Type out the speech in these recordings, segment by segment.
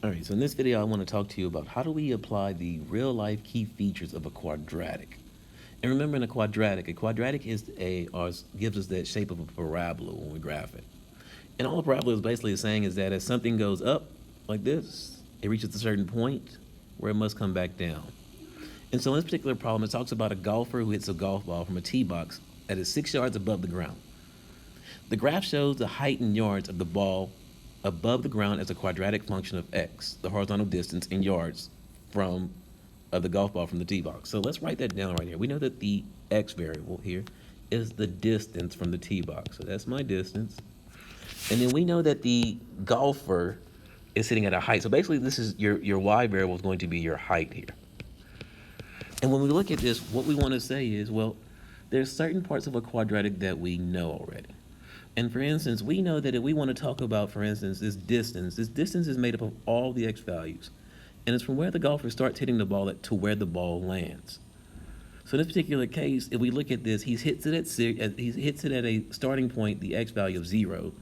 Alright, so in this video I want to talk to you about how do we apply the real-life key features of a quadratic. And remember, in a quadratic gives us that shape of a parabola when we graph it. And all a parabola is basically saying is that as something goes up like this, it reaches a certain point where it must come back down. And so in this particular problem, it talks about a golfer who hits a golf ball from a tee box that is 6 yards above the ground. The graph shows the height in yards of the ball above the ground as a quadratic function of x, the horizontal distance in yards from the golf ball from the tee box. So let's write that down right here. We know that the x variable here is the distance from the tee box. So that's my distance. And then we know that the golfer is sitting at a height. So basically this is your y variable is going to be your height here. And when we look at this, what we want to say is, well, there's certain parts of a quadratic that we know already. And for instance, we know that if we want to talk about, for instance, this distance is made up of all the x values. And it's from where the golfer starts hitting the ball to where the ball lands. So in this particular case, if we look at this, he hits it at a starting point, the x value of 0,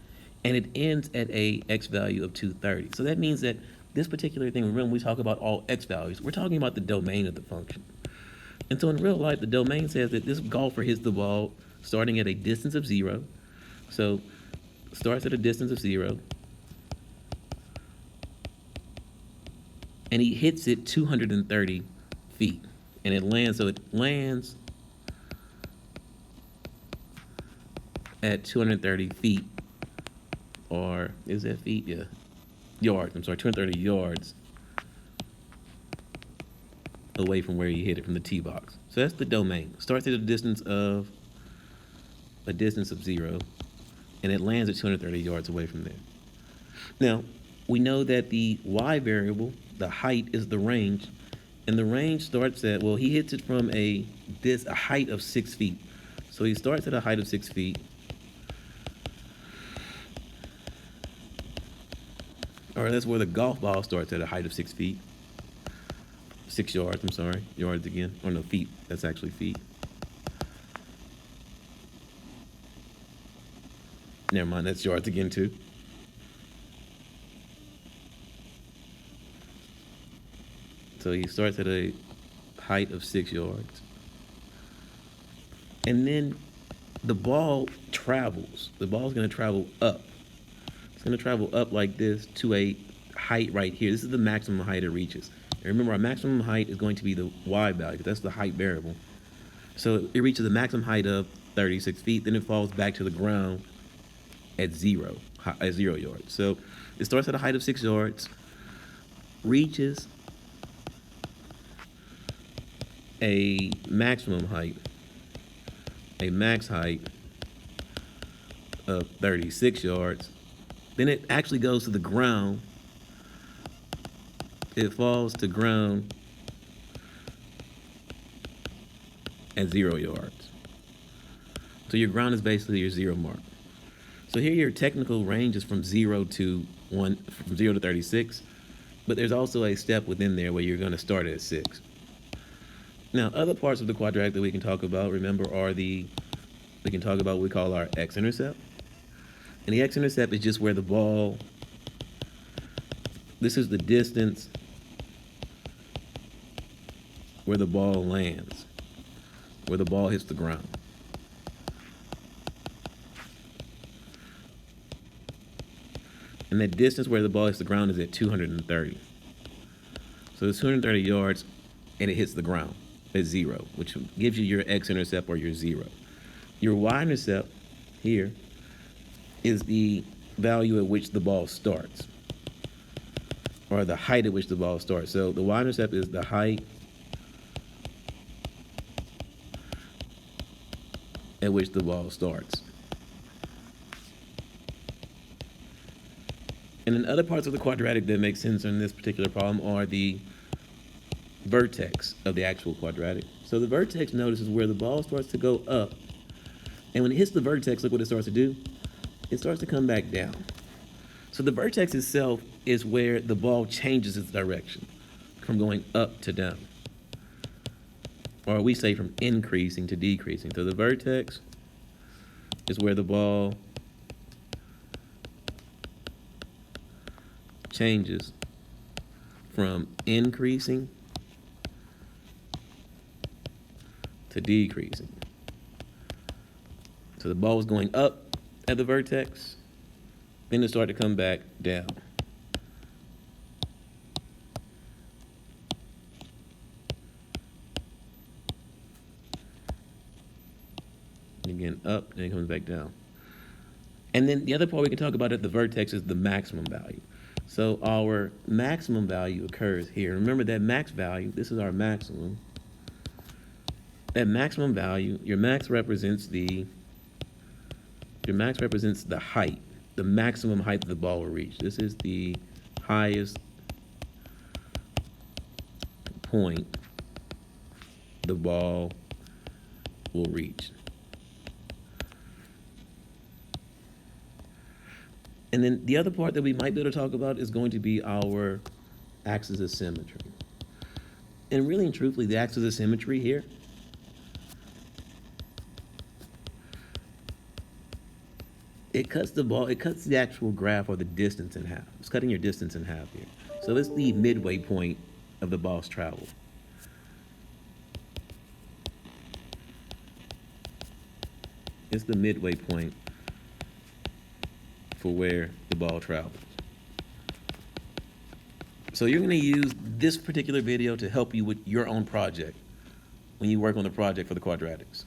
and it ends at a x value of 230. So that means that this particular thing, remember when we talk about all x values, we're talking about the domain of the function. And so in real life, the domain says that this golfer hits the ball starting at a distance of 0. So starts at a distance of 0. And he hits it 230 feet. And it lands at 230 feet. Or is that feet? Yeah. Yards. I'm sorry, 230 yards away from where he hit it from the tee box. So that's the domain. Starts at a distance of 0, and it lands at 230 yards away from there. Now, we know that the y variable, the height, is the range, and the range starts at, well, he hits it from a height of 6 feet. So he starts at a height of 6 feet. Or that's where the golf ball starts at a height of 6 feet. 6 yards, I'm sorry, yards again. Or no, feet, that's actually feet. Never mind, that's yards again too. So he starts at a height of 6 yards. And then the ball travels. The ball's going to travel up. It's going to travel up like this to a height right here. This is the maximum height it reaches. And remember, our maximum height is going to be the y value. That's the height variable. So it reaches the maximum height of 36 feet. Then it falls back to the ground at 0 yards. So it starts at a height of 6 yards, reaches a maximum height, a max height of 36 yards. Then it actually goes to the ground. It falls to ground at 0 yards. So your ground is basically your 0 mark. So here your technical range is from 0 to 36, but there's also a step within there where you're going to start at 6. Now, other parts of the quadratic that we can talk about, remember, are we can talk about what we call our X-Intercept. And the X-Intercept is just where the ball, this is the distance where the ball lands, where the ball hits the ground. And that distance where the ball hits the ground is at 230. So it's 230 yards, and it hits the ground at 0, which gives you your X-intercept or your 0. Your Y-intercept here is the value at which the ball starts, or the height at which the ball starts. So the Y-intercept is the height at which the ball starts. And then other parts of the quadratic that make sense in this particular problem are the vertex of the actual quadratic. So the vertex, notice, is where the ball starts to go up. And when it hits the vertex, look what it starts to do. It starts to come back down. So the vertex itself is where the ball changes its direction from going up to down. Or we say from increasing to decreasing. So the vertex is where the ball changes from increasing to decreasing. So the ball was going up at the vertex, then it started to come back down. And again, up, and it comes back down. And then the other part we can talk about at the vertex is the maximum value. So our maximum value occurs here. Remember that max value, this is our maximum. That maximum value, your max represents the height, the maximum height that the ball will reach. This is the highest point the ball will reach. And then the other part that we might be able to talk about is going to be our axis of symmetry. And really and truthfully, the axis of symmetry here it cuts the actual graph or the distance in half. It's cutting your distance in half here. So it's the midway point of the ball's travel. It's the midway point for where the ball travels. So you're going to use this particular video to help you with your own project when you work on the project for the quadratics.